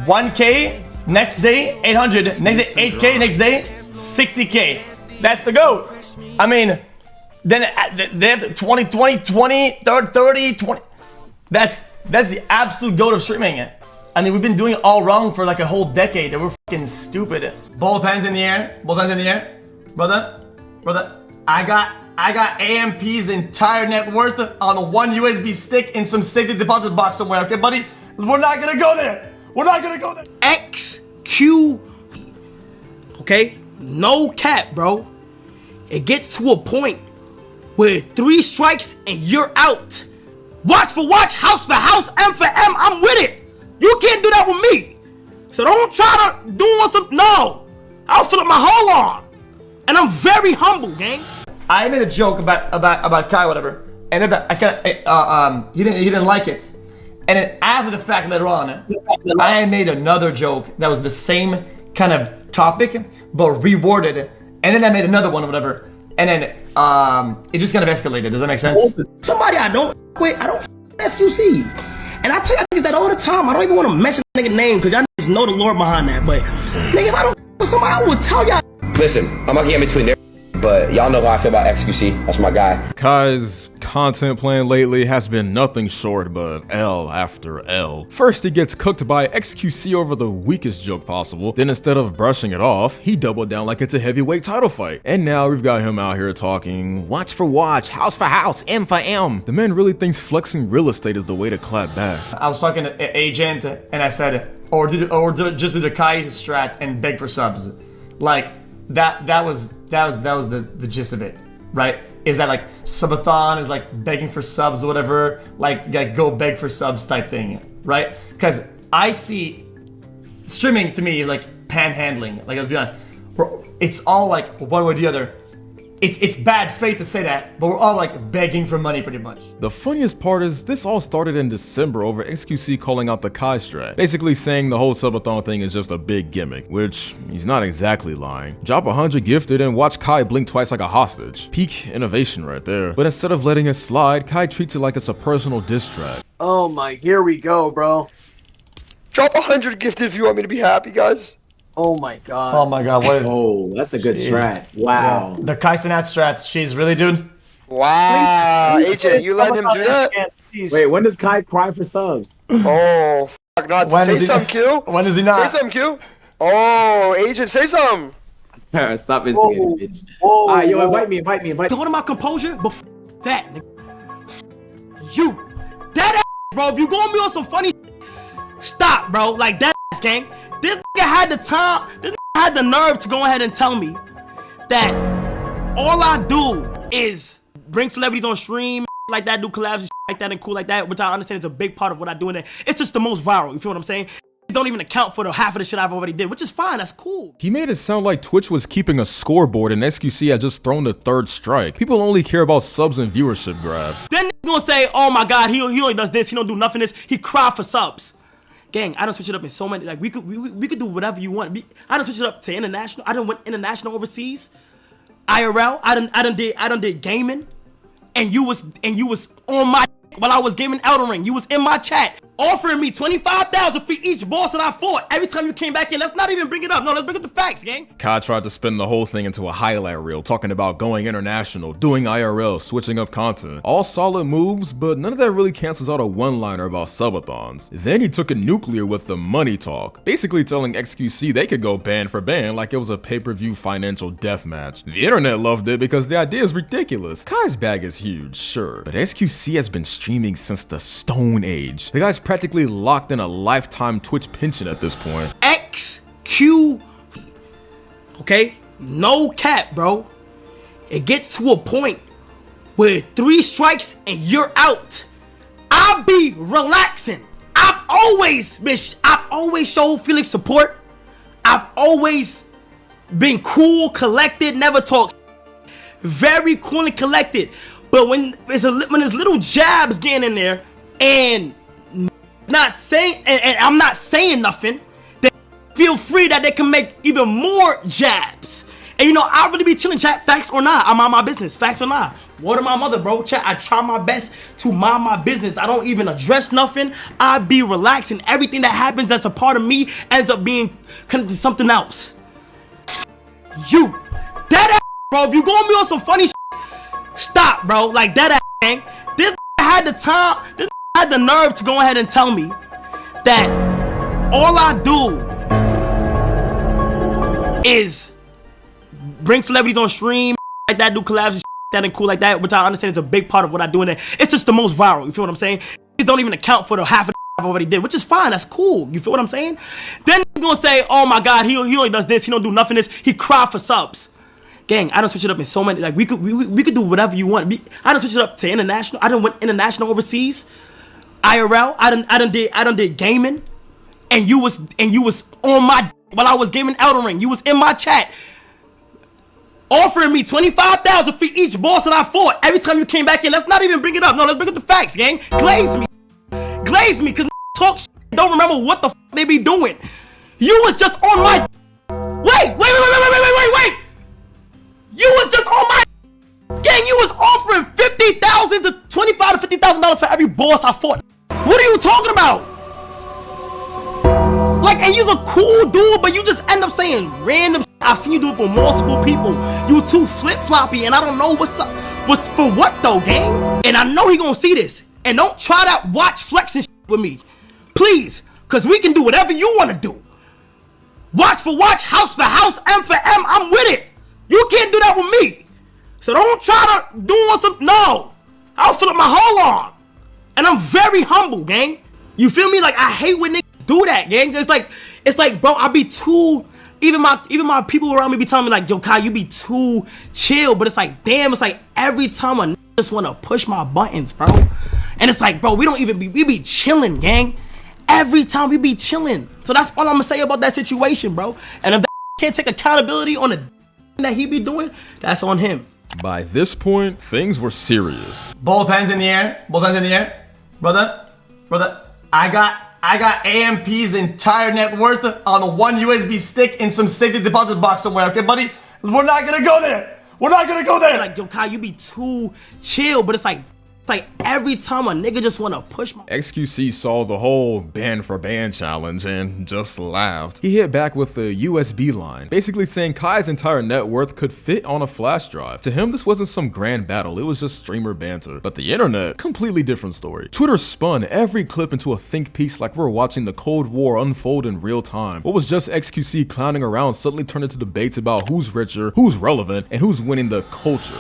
1K, next day 800, next day 8K, next day 60K. That's the GOAT. I mean, then they have 20, 30, 20. That's the absolute GOAT of streaming. I mean, we've been doing it all wrong for like a whole decade, and we're fucking stupid. Both hands in the air, both hands in the air. Brother, I got AMP's entire net worth on one USB stick in some safety deposit box somewhere, okay, buddy? We're not gonna go there. We're not gonna go there. XQ, okay? No cap, bro. It gets to a point where 3 strikes and you're out. Watch for watch, house for house, M for M, I'm with it. You can't do that with me. So don't try to do some, no. I'll fill up my whole arm. And I'm very humble, gang. I made a joke about Kai, whatever, and he didn't like it. And then after the fact, later on, I made another joke that was the same kind of topic, but reworded. And then I made another one or whatever. And then it just kind of escalated. Does that make sense? Somebody I don't XQC. And I tell you that all the time. I don't even want to mention the nigga name because y'all just know the Lord behind that. But nigga, if I don't with somebody, I will tell y'all. Listen, I'm not getting between there, but y'all know how I feel about XQC. That's my guy. Kai's content plan lately has been nothing short but L after L. First, he gets cooked by XQC over the weakest joke possible. Then instead of brushing it off, he doubled down like it's a heavyweight title fight. And now we've got him out here talking watch for watch, house for house, M for M. The man really thinks flexing real estate is the way to clap back. I was talking to Agent and I said, just do the Kai strat and beg for subs. Like that was the gist of it, right? Is that like subathon is like begging for subs or whatever, like go beg for subs type thing, right? Because I see streaming to me like panhandling. Like, let's be honest, it's all like one way or the other. It's bad faith to say that, but we're all like begging for money pretty much. The funniest part is this all started in December over XQC calling out the Kai strat, basically saying the whole subathon thing is just a big gimmick, which he's not exactly lying. Drop 100 gifted and watch Kai blink twice like a hostage. Peak innovation right there. But instead of letting it slide, Kai treats it like it's a personal diss track. Oh my, here we go, bro. Drop 100 gifted if you want me to be happy, guys. Oh my god. Oh my god, what is... Oh, that's a good strat. Wow. Yeah. The Kai Cenat strat, she's really, dude? Wow. AJ, you let him do that? Wait, when does Kai cry for subs? Oh, fuck not. Say something, Q. When is he not? Say something, Q. Oh, Agent, say something. Stop instigating, bitch. Alright, yo, invite me. Go to my composure, but that, nigga. You. That ass, bro. If you gonna be on some funny stop, bro. Like that ass, gang. This nigga had the time, this nigga had the nerve to go ahead and tell me that all I do is bring celebrities on stream like that, do collabs and shit like that and cool like that, which I understand is a big part of what I do in there. It's just the most viral, you feel what I'm saying? It don't even account for the half of the shit I've already did, which is fine, that's cool. He made it sound like Twitch was keeping a scoreboard and XQC had just thrown the 3rd strike. People only care about subs and viewership grabs. Then nigga gonna say, oh my god, he only does this, he don't do nothing this, he cry for subs. Gang, I done switch it up in so many, like we could do whatever you want. I done switch it up to international. I done went international overseas. IRL. I done did gaming. And you was on my while I was gaming Elden Ring. You was in my chat offering me 25,000 for each boss that I fought. Every time you came back in, let's not even bring it up. No, let's bring up the facts, gang. Kai tried to spin the whole thing into a highlight reel, talking about going international, doing IRL, switching up content. All solid moves, but none of that really cancels out a one-liner about subathons. Then he took it nuclear with the money talk, basically telling XQC they could go band for band like it was a pay-per-view financial deathmatch. The internet loved it because the idea is ridiculous. Kai's bag is huge, sure, but XQC has been streaming since the Stone Age. The guy's practically locked in a lifetime Twitch pension at this point. XQ, okay? No cap, bro. It gets to a point where 3 strikes and you're out. I'll be relaxing. I've always showed Felix support. I've always been cool, collected, never talk. Very cool and collected. But when there's little jabs getting in there and not saying, and I'm not saying nothing, then feel free that they can make even more jabs And you know, I really be chilling, chat. Facts or not, I'm on my business. Facts or not. Word of my mother, bro. Chat, I try my best to mind my business. I don't even address nothing. I be relaxed, and everything that happens that's a part of me ends up being connected to something else. You. That ass, bro. If you going me on some funny shit, stop, bro. Like, that ass, gang. This had the time, this had the nerve to go ahead and tell me that all I do is bring celebrities on stream like that, do collabs and shit that and cool like that, which I understand is a big part of what I do in there. It's just the most viral, you feel what I'm saying? These don't even account for the half of the I've already did, which is fine, that's cool, you feel what I'm saying? Then he's gonna say, oh my god, he only does this, he don't do nothing this, he cry for subs. Gang, I done switch it up in so many, like we could do whatever you want. I done switch it up to international, I done went international overseas, IRL, I done did gaming, and you was on my while I was gaming Elden Ring. You was in my chat offering me 25,000 for each boss that I fought. Every time you came back in, let's not even bring it up. No, let's bring up the facts, gang. Glaze me, cause talk shit, don't remember what the f they be doing. You was just on my wait. You was just on my gang. You was offering 50,000 to 25 to $50,000 for every boss I fought. What are you talking about? Like, and you's a cool dude, but you just end up saying random shit. I've seen you do it for multiple people. You too flip-floppy, and I don't know what's up. What's for what though, gang? And I know he gonna see this. And don't try to watch flexing shit with me. Please, cause we can do whatever you wanna do. Watch for watch, house for house, M for M, I'm with it. You can't do that with me. So don't try to do on some, no. I'll fill up my whole arm. And I'm very humble, gang. You feel me? Like, I hate when niggas do that, gang. It's like, bro, I be too, even my people around me be telling me like, yo, Kai, you be too chill. But it's like, damn, it's like every time a nigga just wanna push my buttons, bro. And it's like, bro, we be chilling, gang. Every time we be chilling. So that's all I'm gonna say about that situation, bro. And if that can't take accountability on the that he be doing, that's on him. By this point, things were serious. Both hands in the air. Both hands in the air. Brother. I got AMP's entire net worth on a one USB stick in some safety deposit box somewhere, okay, buddy? We're not gonna go there. We're not gonna go there. Like, yo, Kai, you be too chill, but it's like every time a nigga just wanna push my xQc saw the whole ban for ban challenge and just laughed. He hit back with the USB line, basically saying Kai's entire net worth could fit on a flash drive. To him, this wasn't some grand battle, it was just streamer banter. But the internet, completely different story. Twitter spun every clip into a think piece like we're watching the Cold War unfold in real time. What was just xQc clowning around suddenly turned into debates about who's richer, who's relevant, and who's winning the culture.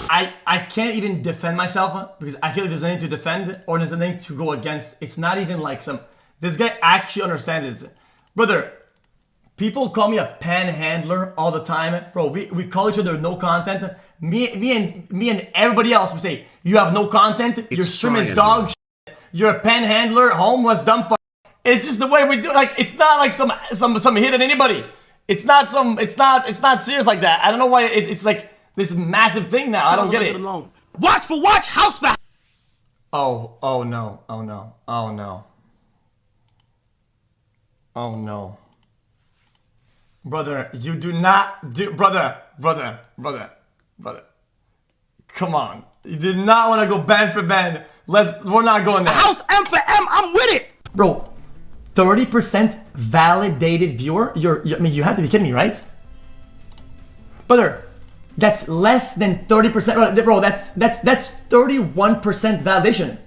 I can't even defend myself because I feel like there's nothing to defend or there's nothing to go against. It's not even like this guy actually understands it. Brother, people call me a panhandler all the time. Bro, we call each other no content. Me and everybody else, we say, you have no content, your stream is dog shit, you're a panhandler, homeless, dumb fuck. It's just the way we do it. Like, it's not like some hit at anybody. It's not serious like that. I don't know why it's like this massive thing now. I don't get it. Watch for watch, house for Oh no. Brother, you do not do, brother. Come on. You did not want to go band for band. We're not going there. House M for M, I'm with it. Bro, 30% validated viewer? I mean, you have to be kidding me, right? Brother, that's less than 30%. Bro, that's 31% validation.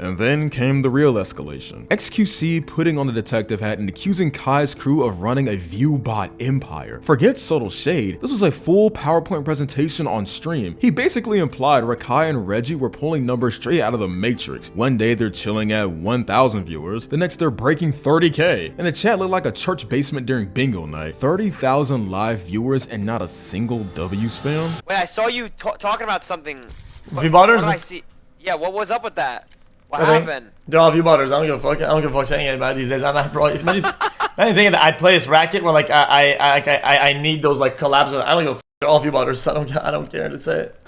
And then came the real escalation. xQc putting on the detective hat and accusing Kai's crew of running a viewbot empire. Forget subtle shade, this was a full PowerPoint presentation on stream. He basically implied Rakai and Reggie were pulling numbers straight out of the Matrix. One day they're chilling at 1,000 viewers, the next they're breaking 30K. And the chat looked like a church basement during bingo night. 30,000 live viewers and not a single W spam? Wait, I saw you talking about something. Viewbotters? What did I see? Yeah, what was up with that? What happened? They're all viewbotters. I don't give a fuck. I don't give a fuck saying anybody these days. I'm not, bro. Imagine thinking that I play this racket where like I need those like collabs. I don't give a fuck. They're all viewbotters. I don't care to say it.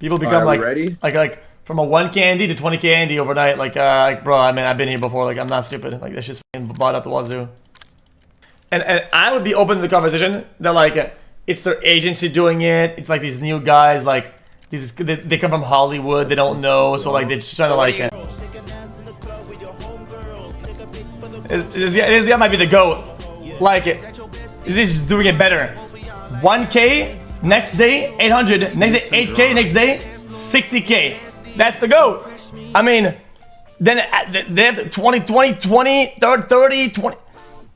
People become like from a 1K Andy to 20K Andy overnight. Like bro, I mean I've been here before. Like I'm not stupid. Like this shit's bought out the wazoo. And I would be open to the conversation that like it's their agency doing it. It's like these new guys, like they come from Hollywood, they don't know, so like they're just trying to like. This guy might be the GOAT. Like it. This is just doing it better. 1K next day, 800 next day, 8K next day, 60K. That's the GOAT. I mean, then they have 20, 30, 20.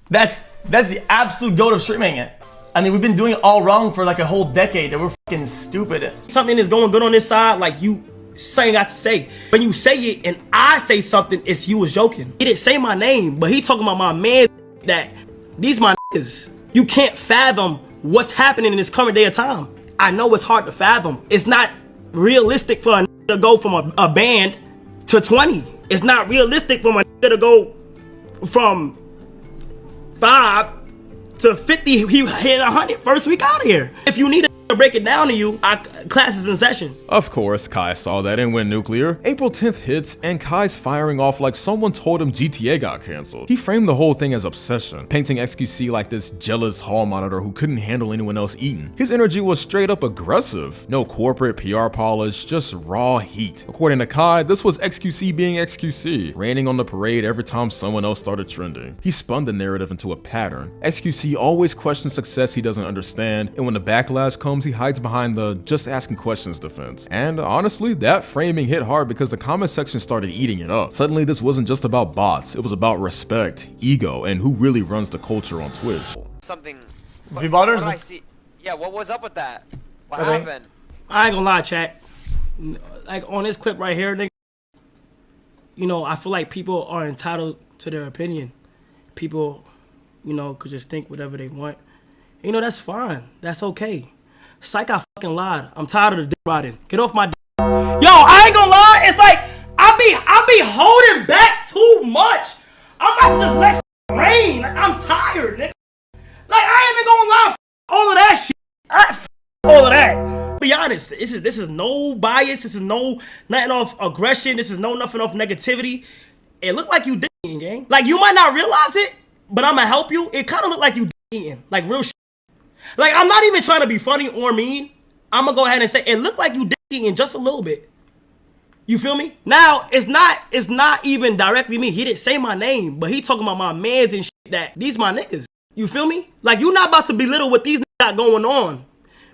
That's the absolute GOAT of streaming. I mean, we've been doing it all wrong for like a whole decade, and we're fucking stupid. Something is going good on this side, like you saying got to say. When you say it and I say something, it's you was joking. He didn't say my name, but he talking about my man that these my niggas. You can't fathom what's happening in this current day of time. I know it's hard to fathom. It's not realistic for a nigga to go from a band to 20. It's not realistic for a nigga to go from 5 to 50. He hit 100 first week out of here. If you need to break it down to you, our class is in session. Of course, Kai saw that and went nuclear. April 10th hits, and Kai's firing off like someone told him GTA got cancelled. He framed the whole thing as obsession, painting xQc like this jealous hall monitor who couldn't handle anyone else eating. His energy was straight up aggressive. No corporate PR polish, just raw heat. According to Kai, this was xQc being xQc, raining on the parade every time someone else started trending. He spun the narrative into a pattern. xQc always questions success he doesn't understand, and when the backlash comes, he hides behind the just asking questions defense. And honestly, that framing hit hard because the comment section started eating it up. Suddenly, this wasn't just about bots, it was about respect, ego, and who really runs the culture on Twitch. Something. Viewbotters? What did I see? Yeah, what was up with that? What happened? I ain't gonna lie, chat. Like on this clip right here, nigga, you know, I feel like people are entitled to their opinion. People, you know, could just think whatever they want. You know, that's fine. That's okay. Psych, I fucking lied. I'm tired of the dick riding. Get off my dick. Yo, I ain't gonna lie. It's like I be holding back too much. I'm about to just let shit rain. Like I'm tired, nigga. Like I ain't even gonna lie. All of that shit. All of that. Be honest. This is no bias. This is nothing off aggression. This is nothing off negativity. It looked like you dicking, gang. Like you might not realize it, but I'ma help you. It kind of looked like you dicking. Like real shit. Like, I'm not even trying to be funny or mean. I'm gonna go ahead and say, it looked like you dicking just a little bit. You feel me? Now, it's not even directly me. He didn't say my name, but he talking about my mans and shit that these my niggas. You feel me? Like, you're not about to belittle what these niggas got going on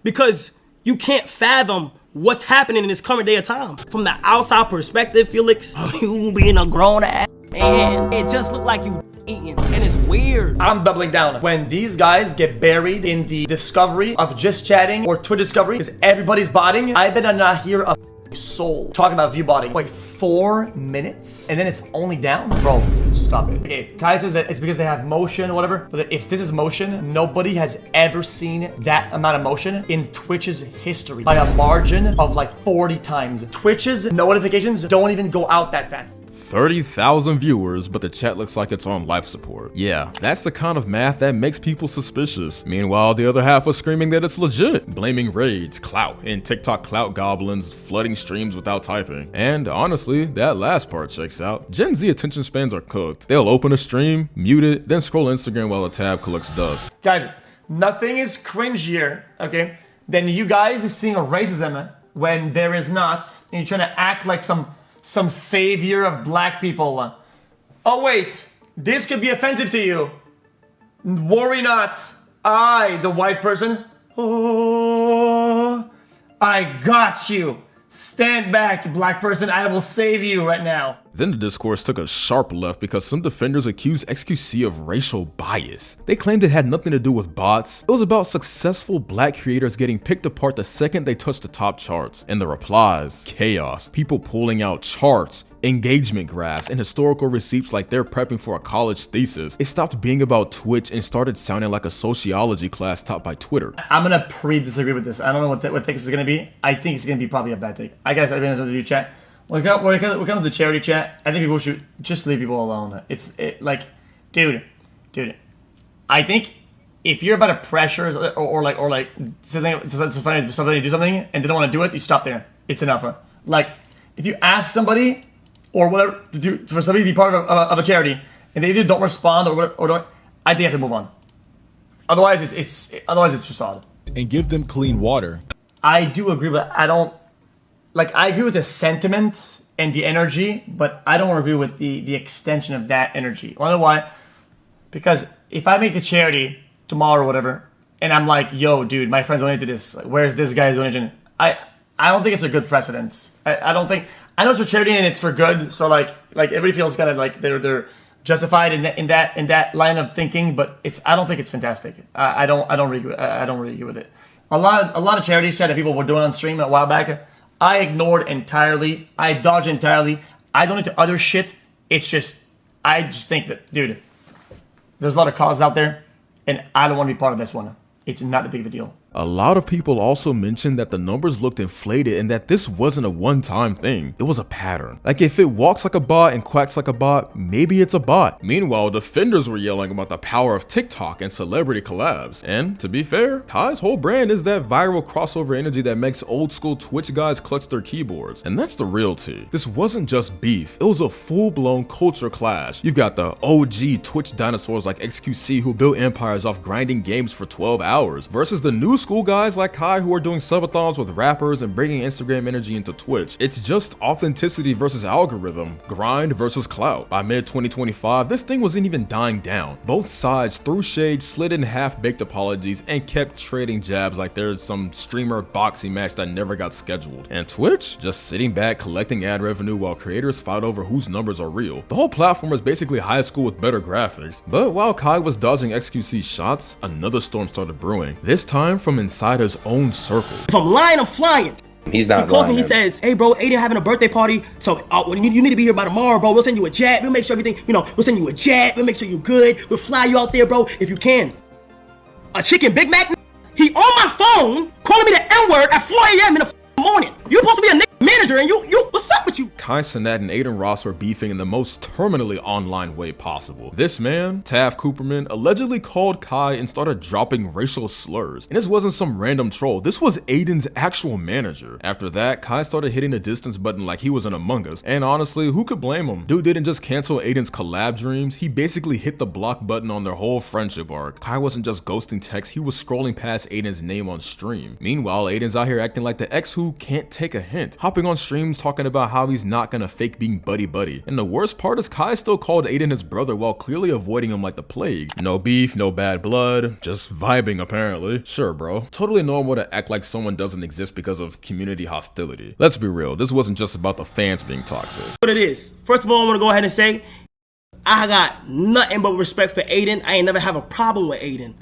because you can't fathom what's happening in this current day of time. From the outside perspective, Felix, you being a grown ass man, it just looked like you eating, and it's weird. I'm doubling down. When these guys get buried in the discovery of just chatting or Twitch discovery because everybody's botting, I better not hear a soul talking about view botting. Wait, 4 minutes? And then it's only down? Bro, stop it. Okay, Kai says that it's because they have motion or whatever, but if this is motion, nobody has ever seen that amount of motion in Twitch's history by a margin of like 40 times. Twitch's notifications don't even go out that fast. 30,000 viewers, but the chat looks like it's on life support. Yeah, that's the kind of math that makes people suspicious. Meanwhile, the other half was screaming that it's legit, blaming raids, clout, and TikTok clout goblins, flooding streams without typing. And honestly, that last part checks out. Gen Z attention spans are cooked. They'll open a stream, mute it, then scroll Instagram while a tab collects dust. Guys, nothing is cringier, okay, than you guys seeing a racism when there is not, and you're trying to act like some savior of black people. Oh wait, this could be offensive to you. Worry not. I, the white person, oh, I got you. Stand back, black person, I will save you right now. Then the discourse took a sharp left because some defenders accused xQc of racial bias. They claimed it had nothing to do with bots. It was about successful black creators getting picked apart the second they touched the top charts. And the replies, chaos, people pulling out charts, engagement graphs, and historical receipts like they're prepping for a college thesis. It stopped being about Twitch and started sounding like a sociology class taught by Twitter. I'm gonna pre-disagree with this. I don't know what take this is gonna be. I think it's gonna be probably a bad take. I guess I've been able to do chat. When it comes to the charity chat, I think people should just leave people alone. Like, dude, I think if you're about to pressure or like something to do something and they don't want to do it, you stop there. It's enough. Like, if you ask somebody or whatever to do for somebody to be part of a charity and they either don't respond or don't, I think you have to move on. Otherwise, it's just odd. and give them clean water. I do agree, but I don't like. I agree with the sentiment and the energy, but I don't agree with the extension of that energy. I don't know why. Because if I make a charity tomorrow or whatever, and I'm like, yo, dude, my friends donated this. Like, where's this guy's donation? I don't think it's a good precedent. I don't think. I know it's for charity and it's for good. So like everybody feels kind of like they're justified in that line of thinking. But I don't think it's fantastic. I don't really agree with it. A lot of charities that people were doing on stream a while back, I ignored entirely. I dodged entirely. I donate to other shit. It's just I just think that, dude, there's a lot of causes out there, and I don't want to be part of this one. It's not that big of a deal. A lot of people also mentioned that the numbers looked inflated and that this wasn't a one-time thing. It was a pattern. Like if it walks like a bot and quacks like a bot, maybe it's a bot. Meanwhile, defenders were yelling about the power of TikTok and celebrity collabs. And to be fair, Kai's whole brand is that viral crossover energy that makes old school Twitch guys clutch their keyboards. And that's the real tea. This wasn't just beef, it was a full-blown culture clash. You've got the OG Twitch dinosaurs like xQc who built empires off grinding games for 12 hours versus the new school guys like Kai who are doing subathons with rappers and bringing Instagram energy into Twitch. It's just authenticity versus algorithm, grind versus clout. By mid-2025, this thing wasn't even dying down. Both sides threw shade, slid in half-baked apologies, and kept trading jabs like there's some streamer boxing match that never got scheduled. And Twitch, just sitting back collecting ad revenue while creators fight over whose numbers are real. The whole platform is basically high school with better graphics. But while Kai was dodging xQc shots, another storm started brewing. This time from inside his own circle. If I'm lying, I'm flying. He's not He calls lying. me, he says, hey bro, Aiden having a birthday party, so you need to be here by tomorrow, bro. We'll send you a jet, we'll make sure everything, we'll send you a jet, we'll make sure you're good, we'll fly you out there, bro, if you can. A chicken Big Mac, he on my phone, calling me the N-word at 4 a.m. in the morning. You're supposed to be a nigga manager, and you, what's up with you? Kai Cenat and Aiden Ross were beefing in the most terminally online way possible. This man, Taff Cooperman, allegedly called Kai and started dropping racial slurs. And this wasn't some random troll, this was Aiden's actual manager. After that, Kai started hitting the distance button like he was in Among Us. And honestly, who could blame him? Dude didn't just cancel Aiden's collab dreams, he basically hit the block button on their whole friendship arc. Kai wasn't just ghosting text, he was scrolling past Aiden's name on stream. Meanwhile, Aiden's out here acting like the ex who can't take a hint, hopping on streams talking about how he's not gonna fake being buddy-buddy. And the worst part is Kai still called Aiden his brother while clearly avoiding him like the plague. No beef, no bad blood, just vibing apparently. Sure bro, totally normal to act like someone doesn't exist because of community hostility. Let's be real, this wasn't just about the fans being toxic. What it is, first of all, I want to go ahead and say, I got nothing but respect for Aiden. I ain't never have a problem with Aiden.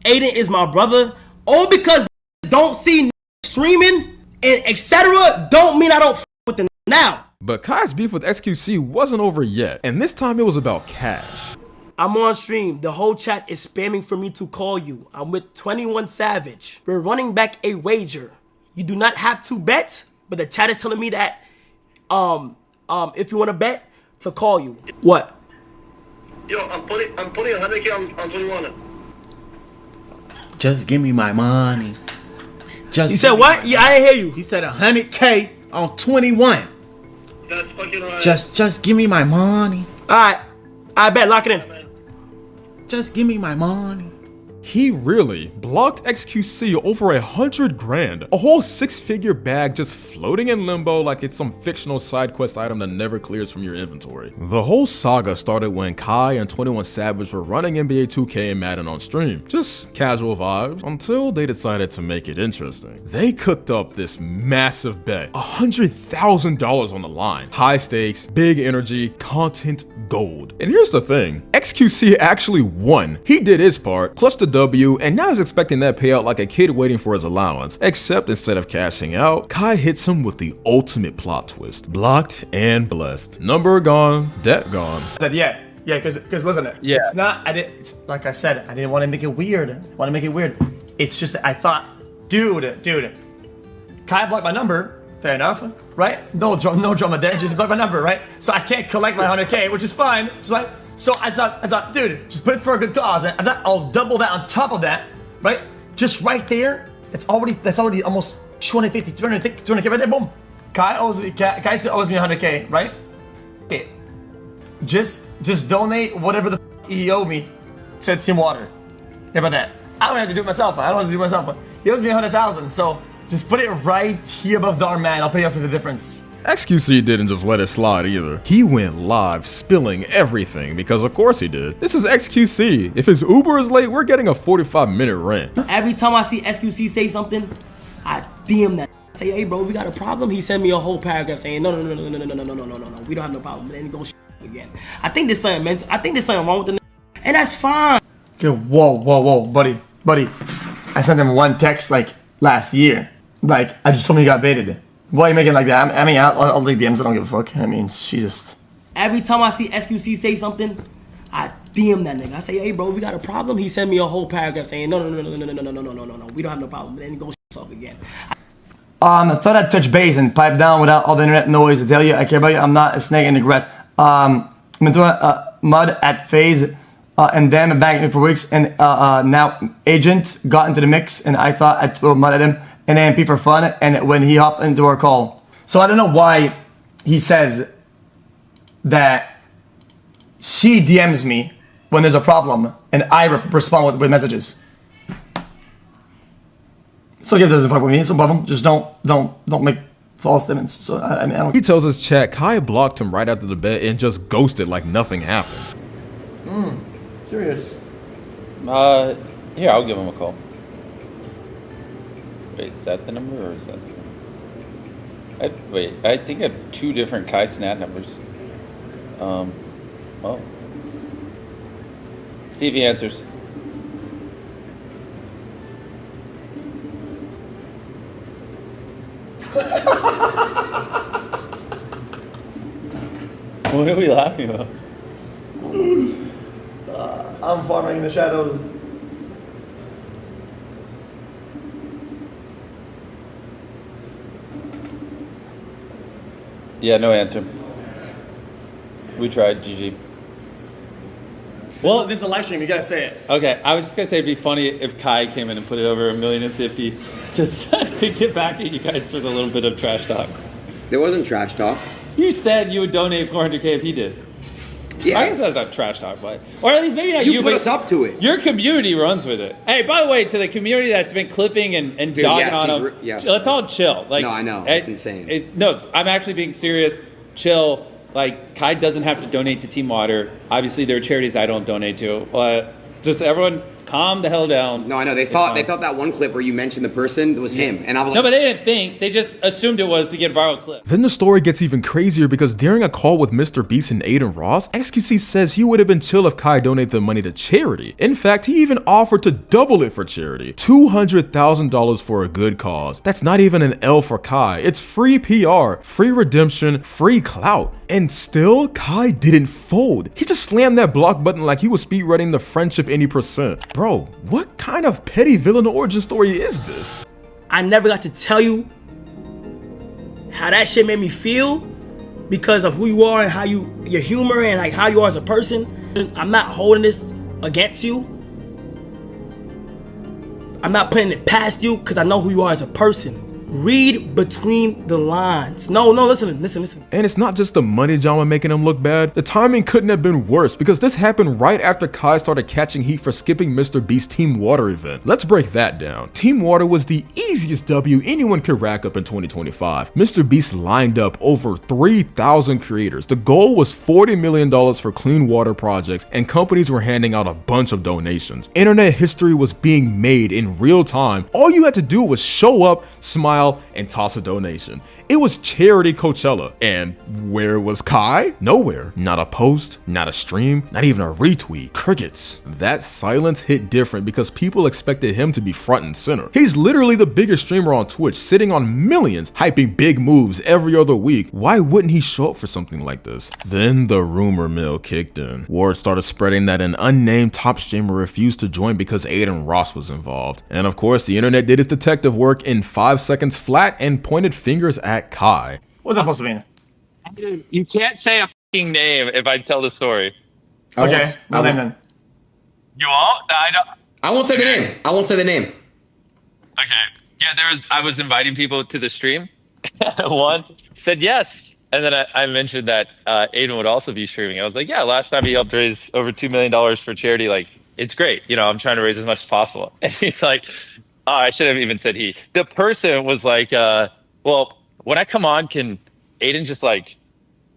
Aiden is my brother. All because don't see streaming and etc. don't mean I don't f with them now. But Kai's beef with xQc wasn't over yet, and this time it was about cash. I'm on stream. The whole chat is spamming for me to call you. I'm with 21 Savage. We're running back a wager. You do not have to bet, but the chat is telling me that if you want to bet, to call you. What? Yo, I'm putting 100K on 21. Just give me my money. You said what? Yeah, I didn't hear you. He said 100K on 21. That's fucking right. Just give me my money. Alright. I bet, lock it in. Just give me my money. He really blocked xQc over 100 grand. A whole 6-figure bag just floating in limbo like it's some fictional side quest item that never clears from your inventory. The whole saga started when Kai and 21 Savage were running NBA 2K and Madden on stream. Just casual vibes until they decided to make it interesting. They cooked up this massive bet, $100,000 on the line. High stakes, big energy, content gold. And here's the thing, xQc actually won. He did his part, clutched the W, and now he's expecting that payout like a kid waiting for his allowance. Except instead of cashing out, Kai hits him with the ultimate plot twist. Blocked and blessed. Number gone, debt gone. Said yeah, because listen, it's not. It's like I said, I didn't want to make it weird. It's just that I thought, dude, Kai blocked my number. Fair enough, right? No drama there. Just blocked my number, right? So I can't collect my 100K, which is fine. So I thought, dude, just put it for a good cause. I thought I'll double that on top of that, right? Just right there, that's already almost 250, 200K right there, boom. Kai still owes me 100K, right? Okay, just donate whatever the f he owe me to Team Water. How about that? I don't have to do it myself. He owes me 100,000. So just put it right here above the arm, man. I'll pay you for the difference. XQC didn't just let it slide either. He went live spilling everything because of course he did. This is XQC. If his Uber is late, we're getting a 45-minute rant. Every time I see SQC say something, I DM that. Say, hey bro, we got a problem. He sent me a whole paragraph saying, no, we don't have no problem. Then he goes again. I think there's something wrong with the and that's fine. Okay, whoa, buddy. I sent him one text like last year. Like I just told him he got baited. Why are you making like that? I mean, I'll leave DMs. I don't give a fuck. I mean, Jesus. Every time I see SQC say something, I DM that nigga. I say, hey bro, we got a problem. He sent me a whole paragraph saying, no, we don't have no problem. Then he goes off again. I thought I'd touch base and pipe down without all the internet noise. I tell you, I care about you. I'm not a snake in the grass. I'm into mud at phase, and then back in for weeks. And now Agent got into the mix, and I thought I'd throw mud at him and AMP for fun. And when he hopped into our call, so I don't know why he says that he DMs me when there's a problem, and I respond with messages. So yeah, doesn't fuck with me. It's no problem. Just don't make false statements. So I mean, I don't. He tells his chat Kai blocked him right after the bet and just ghosted like nothing happened. Curious. Here, I'll give him a call. Wait, is that the number or is that the... wait, I think I have two different Kai Cenat numbers. Oh. See if he answers. What are we laughing about? I'm farming in the shadows. Yeah, no answer. We tried, GG. Well, this is a live stream. You gotta say it. Okay, I was just gonna say it'd be funny if Kai came in and put it over 1,050,000 just to get back at you guys for the little bit of trash talk. There wasn't trash talk. You said you would donate 400K if he did. Yeah. I guess that's not trash talk, but or at least maybe not you. You put us up to it. Your community runs with it. Hey, by the way, to the community that's been clipping and Dude, dogging yes, on he's him, yes. let's all chill. Like, No, I know. It's insane. No, I'm actually being serious. Chill. Like, Kai doesn't have to donate to Team Water. Obviously, there are charities I don't donate to. But just everyone calm the hell down. No, I know. They thought that one clip where you mentioned the person was him. And I was like... No, but they didn't think. They just assumed it was to get a viral clip. Then the story gets even crazier because during a call with Mr. Beast and Aiden Ross, XQC says he would have been chill if Kai donated the money to charity. In fact, he even offered to double it for charity. $200,000 for a good cause. That's not even an L for Kai. It's free PR, free redemption, free clout. And still, Kai didn't fold. He just slammed that block button like he was speedrunning the friendship any percent. Bro, what kind of petty villain origin story is this? I never got to tell you how that shit made me feel because of who you are and how your humor and like how you are as a person. I'm not holding this against you. I'm not putting it past you because I know who you are as a person. Read between the lines. No, listen. And it's not just the money drama making him look bad. The timing couldn't have been worse because this happened right after Kai started catching heat for skipping Mr. Beast's Team Water event. Let's break that down. Team Water was the easiest W anyone could rack up in 2025. Mr. Beast lined up over 3,000 creators. The goal was $40 million for clean water projects and companies were handing out a bunch of donations. Internet history was being made in real time. All you had to do was show up, smile, and toss a donation. It was charity Coachella. And where was Kai? Nowhere. Not a post, not a stream, not even a retweet. Crickets. That silence hit different because people expected him to be front and center. He's literally the biggest streamer on Twitch, sitting on millions, hyping big moves every other week. Why wouldn't he show up for something like this? Then the rumor mill kicked in. Word started spreading that an unnamed top streamer refused to join because Aiden Ross was involved. And of course, the internet did its detective work in 5 seconds flat and pointed fingers at Kai. What's that supposed to mean? You can't say a fucking name if I tell the story. Okay, no name then. You won't? I won't say the name. I won't say the name. Okay. Yeah, I was inviting people to the stream. One said yes. And then I mentioned that Aiden would also be streaming. I was like, yeah, last time he helped raise over $2 million for charity. Like, it's great. You know, I'm trying to raise as much as possible. And he's like, I should have even said he. The person was like, well, when I come on, can Aiden just like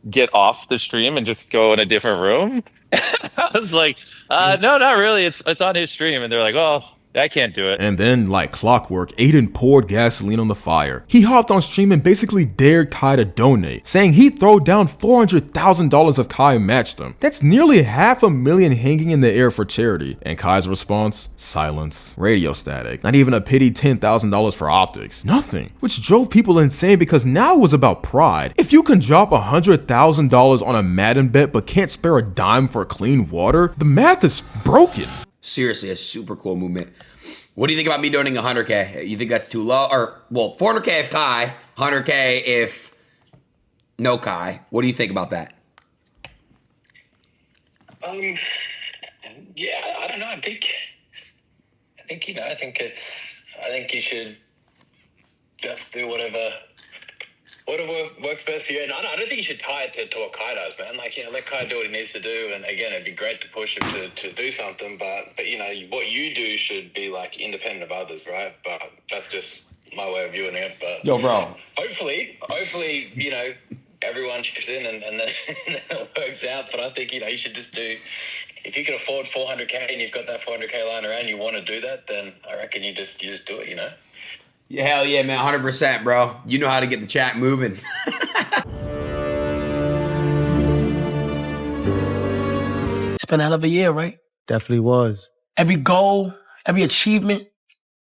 get off the stream and just go in a different room? I was like, no, not really. It's on his stream. And they're like, well, I can't do it. And then, like clockwork, Aiden poured gasoline on the fire. He hopped on stream and basically dared Kai to donate, saying he'd throw down $400,000 if Kai matched him. That's nearly $500,000 hanging in the air for charity. And Kai's response? Silence. Radio static. Not even a pity $10,000 for optics. Nothing. Which drove people insane because now it was about pride. If you can drop $100,000 on a Madden bet but can't spare a dime for clean water, the math is broken. Seriously, a super cool movement. What do you think about me donating 100K? You think that's too low? Or, well, 400K if Kai, 100K if no Kai. What do you think about that? Yeah, I don't know. I think I think you should just do whatever works best for you. And I don't think you should tie it to what Kai does, man. Like, let Kai do what he needs to do. And again, it'd be great to push him to do something, but what you do should be like independent of others, right? But that's just my way of viewing it. But yo, bro, hopefully, everyone chips in and then it works out. But I think, you should just do, if you can afford 400K and you've got that 400K lying around, you want to do that, then I reckon you just do it, Yeah, hell yeah, man. 100%, bro. You know how to get the chat moving. It's been a hell of a year, right? Definitely was. Every goal, every achievement,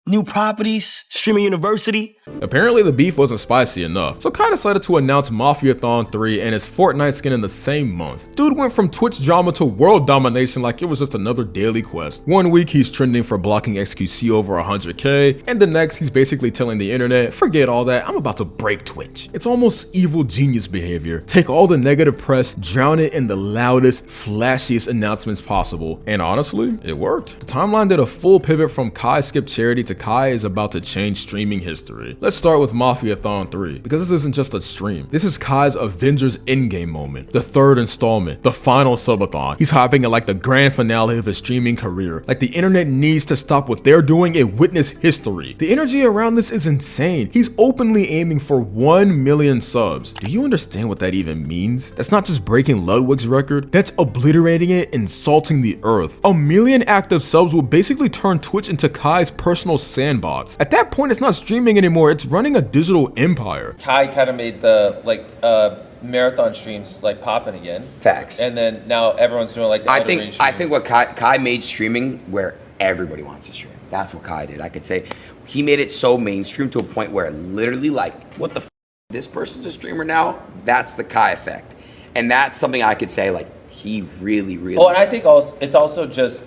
new properties, streaming university. Apparently the beef wasn't spicy enough, so Kai decided to announce Mafiathon 3 and his Fortnite skin in the same month. Dude went from Twitch drama to world domination like it was just another daily quest. One week he's trending for blocking xQc over 100K, and the next he's basically telling the internet, forget all that, I'm about to break Twitch. It's almost evil genius behavior. Take all the negative press, drown it in the loudest, flashiest announcements possible, and honestly, it worked. The timeline did a full pivot from Kai skipped charity to Kai is about to change streaming history. Let's start with Mafiathon 3, because this isn't just a stream. This is Kai's Avengers Endgame moment, the third installment, the final subathon. He's hopping at like the grand finale of his streaming career. Like the internet needs to stop what they're doing and witness history. The energy around this is insane. He's openly aiming for 1 million subs. Do you understand what that even means? That's not just breaking Ludwig's record, that's obliterating it, insulting the earth. 1 million active subs will basically turn Twitch into Kai's personal sandbox. At that point, it's not streaming anymore, it's running a digital empire. Kai kind of made the marathon streams like popping again. Facts. And then now everyone's doing like the I think what Kai made streaming where everybody wants to stream. That's what Kai did. I could say he made it so mainstream to a point where literally like, what the f, this person's a streamer now? That's the Kai effect. And that's something I could say like he really. Oh, and I think also it's also just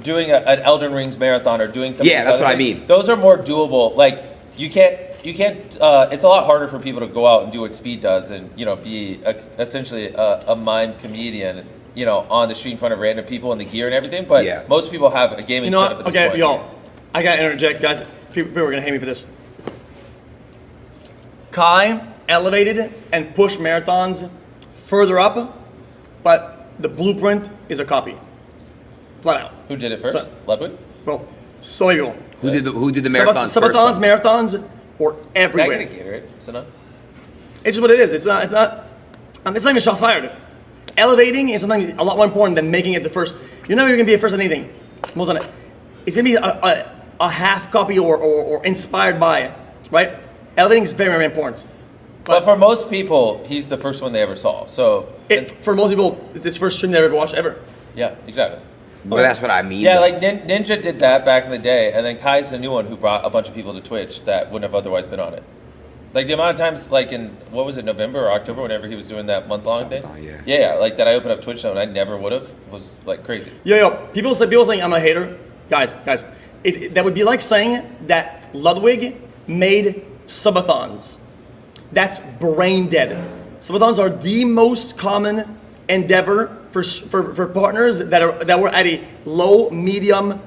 doing an Elden Rings marathon or doing something. Yeah, that's what I mean. Those are more doable. Like you can't. It's a lot harder for people to go out and do what Speed does and be essentially a mime comedian. On the street in front of random people and the gear and everything. But yeah, most people have a gaming setup at this point. Okay, y'all, I gotta interject, guys. People are gonna hate me for this. Kai elevated and pushed marathons further up, but the blueprint is a copy. Flat out. Who did it first? Ludwig? Bro, so many people. Who did the marathons first? Subathons, marathons, or everywhere. Can I get a Gatorade? Cenat? It's just what it is. It's not even shots fired. Elevating is something a lot more important than making it the first. You're never gonna be a first on anything. Most on it. It's gonna be a half copy or inspired by, right? Elevating is very, very important. But for most people, he's the first one they ever saw. So for most people, it's the first stream they ever watched ever. Yeah, exactly. Well, that's what I mean. Yeah, like Ninja did that back in the day, and then Kai's the new one who brought a bunch of people to Twitch that wouldn't have otherwise been on it. Like the amount of times, like in what was it, November or October, whenever he was doing that month-long thing. Yeah, like that I opened up Twitch now and I never would have was like crazy. Yo, people saying I'm a hater, guys. That would be like saying that Ludwig made subathons. That's brain dead. Subathons are the most common endeavor for partners that were at a low, medium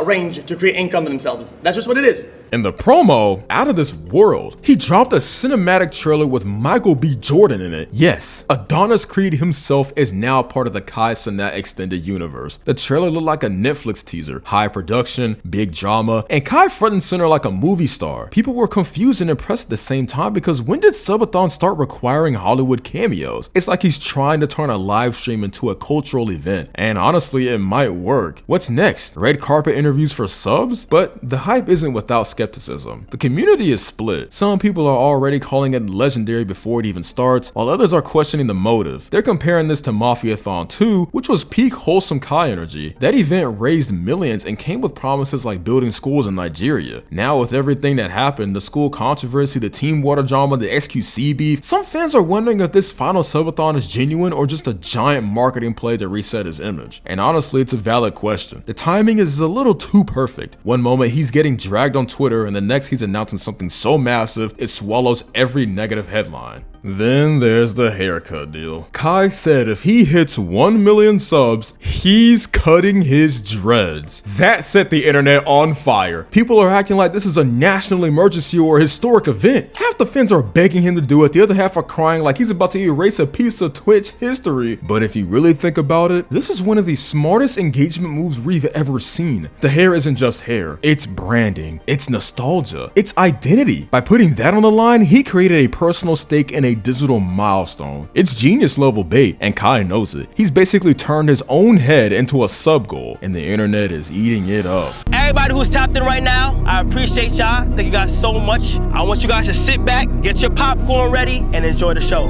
range to create income for themselves. That's just what it is. In the promo, out of this world, he dropped a cinematic trailer with Michael B. Jordan in it. Yes, Adonis Creed himself is now part of the Kai Cenat extended universe. The trailer looked like a Netflix teaser, high production, big drama, and Kai front and center like a movie star. People were confused and impressed at the same time because when did Subathon start requiring Hollywood cameos? It's like he's trying to turn a live stream into a cultural event, and honestly it might work. What's next? Red carpet interviews for subs? But the hype isn't without skepticism. The community is split. Some people are already calling it legendary before it even starts, while others are questioning the motive. They're comparing this to Mafiathon 2, which was peak wholesome Kai energy. That event raised millions and came with promises like building schools in Nigeria. Now with everything that happened, the school controversy, the team water drama, the xQc beef, some fans are wondering if this final subathon is genuine or just a giant marketing play to reset his image. And honestly, it's a valid question. The timing is a little too perfect. One moment he's getting dragged on Twitter and the next he's announcing something so massive it swallows every negative headline. Then there's the haircut deal. Kai said if he hits 1 million subs, he's cutting his dreads. That set the internet on fire. People are acting like this is a national emergency or a historic event. Half the fans are begging him to do it, the other half are crying like he's about to erase a piece of Twitch history. But if you really think about it, this is one of the smartest engagement moves we've ever seen. The hair isn't just hair, it's branding, it's nostalgia, it's identity. By putting that on the line, he created a personal stake in a digital milestone. It's genius level bait, and Kai knows it. He's basically turned his own head into a sub goal, and the internet is eating it up. Everybody who's tapped in right now, I appreciate y'all. Thank you guys so much. I want you guys to sit back, get your popcorn ready, and enjoy the show.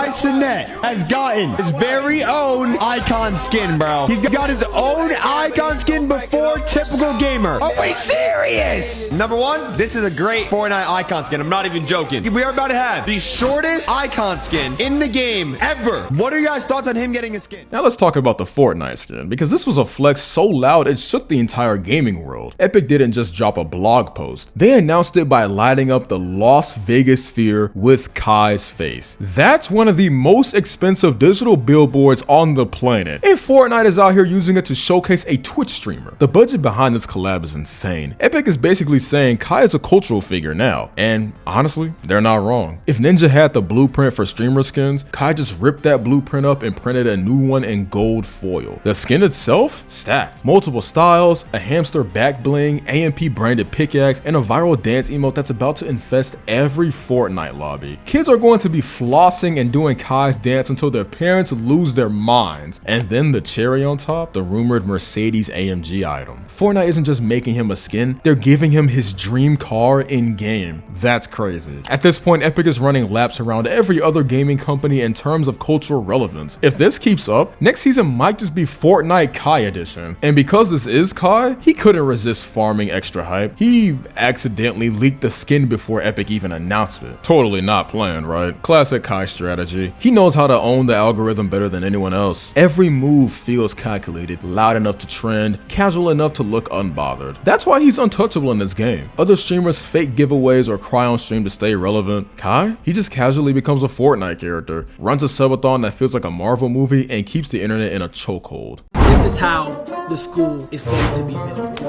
Cenat has gotten his very own icon skin, bro. He's got his own icon skin before typical gamer. Are we serious? Number one, this is a great Fortnite icon skin. I'm not even joking. We are about to have the shortest icon skin in the game ever. What are you guys' thoughts on him getting a skin? Now let's talk about the Fortnite skin, because this was a flex so loud it shook the entire gaming world. Epic didn't just drop a blog post. They announced it by lighting up the Las Vegas sphere with Kai's face. That's one of the most expensive digital billboards on the planet, and Fortnite is out here using it to showcase a Twitch streamer. The budget behind this collab is insane. Epic is basically saying Kai is a cultural figure now, and honestly, they're not wrong. If Ninja had the blueprint for streamer skins, Kai just ripped that blueprint up and printed a new one in gold foil. The skin itself? Stacked. Multiple styles, a hamster back bling, AMP branded pickaxe, and a viral dance emote that's about to infest every Fortnite lobby. Kids are going to be flossing and doing Kai's dance until their parents lose their minds. And then the cherry on top, the rumored Mercedes AMG item. Fortnite isn't just making him a skin, they're giving him his dream car in game. That's crazy. At this point, Epic is running laps around every other gaming company in terms of cultural relevance. If this keeps up, next season might just be Fortnite Kai edition. And because this is Kai, he couldn't resist farming extra hype. He accidentally leaked the skin before Epic even announced it. Totally not planned, right? Classic Kai strategy. He knows how to own the algorithm better than anyone else. Every move feels calculated, loud enough to trend, casual enough to look unbothered. That's why he's untouchable in this game. Other streamers fake giveaways or cry on stream to stay relevant. Kai? He just casually becomes a Fortnite character, runs a subathon that feels like a Marvel movie, and keeps the internet in a chokehold. This is how the school is going to be built.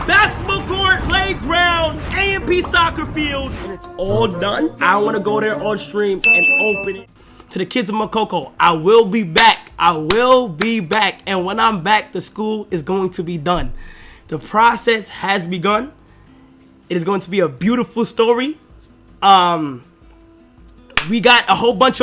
Basketball court, playground, AMP soccer field, and it's all done. I want to go there on stream and open it. To the kids of Makoko, I will be back. I will be back. And when I'm back, the school is going to be done. The process has begun. It is going to be a beautiful story. we raised a whole bunch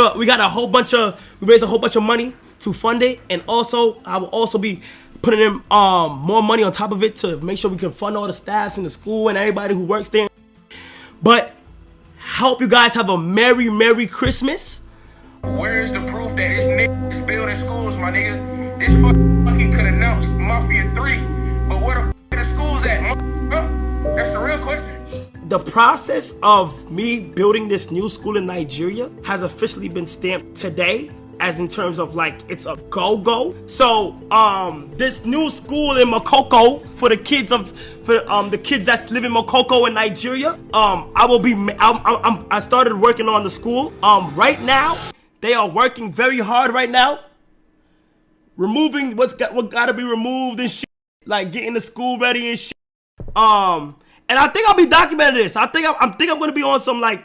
of money to fund it, and also I will also be putting in more money on top of it to make sure we can fund all the staffs in the school and everybody who works there. But hope you guys have a Merry Christmas. Where's the proof that this nigga is building schools, my nigga? This fucking could announce Mafia 3, but where the fuck are the schools at, huh? That's the real question. The process of me building this new school in Nigeria has officially been stamped today, as in terms of like it's a go-go. So this new school in Makoko for the kids that's live in Makoko in Nigeria, I started working on the school. Right now they are working very hard right now, removing what gotta be removed and shit, like getting the school ready and shit. And I think I'll be documenting this. I think I'm gonna be on some like,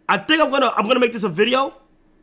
I'm gonna make this a video.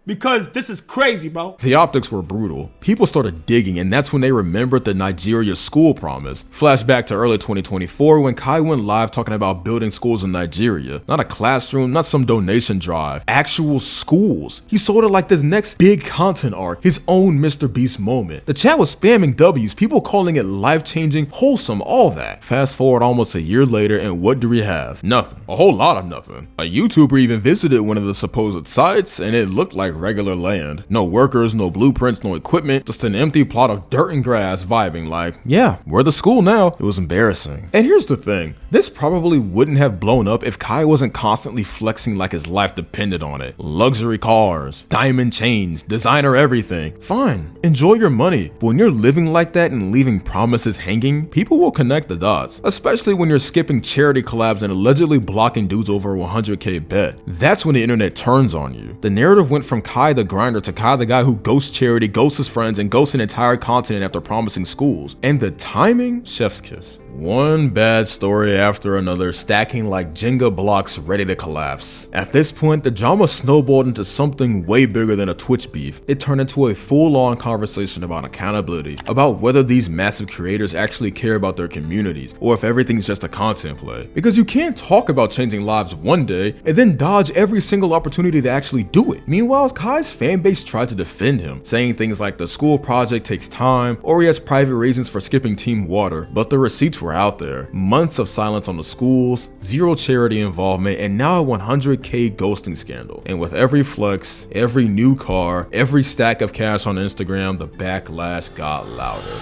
Because this is crazy, bro. The optics were brutal. People started digging, and that's when they remembered the Nigeria school promise. Flashback to early 2024 when Kai went live talking about building schools in Nigeria. Not a classroom, not some donation drive. Actual schools. He sold it like this next big content arc, his own Mr. Beast moment. The chat was spamming W's, people calling it life-changing, wholesome, all that. Fast forward almost a year later, and what do we have? Nothing. A whole lot of nothing. A YouTuber even visited one of the supposed sites, and it looked like regular land. No workers, no blueprints, no equipment, just an empty plot of dirt and grass vibing like, yeah, we're the school now. It was embarrassing. And here's the thing, this probably wouldn't have blown up if Kai wasn't constantly flexing like his life depended on it. Luxury cars, diamond chains, designer everything. Fine, enjoy your money. But when you're living like that and leaving promises hanging, people will connect the dots, especially when you're skipping charity collabs and allegedly blocking dudes over a 100K bet. That's when the internet turns on you. The narrative went from Kai the grinder to Kai the guy who ghosts charity, ghosts his friends, and ghosts an entire continent after promising schools. And the timing, chef's kiss. One bad story after another, stacking like Jenga blocks ready to collapse. At this point, the drama snowballed into something way bigger than a Twitch beef. It turned into a full-on conversation about accountability, about whether these massive creators actually care about their communities, or if everything's just a content play. Because you can't talk about changing lives one day, and then dodge every single opportunity to actually do it. Meanwhile, Kai's fanbase tried to defend him, saying things like the school project takes time, or he has private reasons for skipping Team Water, but the receipts were out there. Months of silence on the schools, zero charity involvement, and now a 100K ghosting scandal. And with every flex, every new car, every stack of cash on Instagram, the backlash got louder.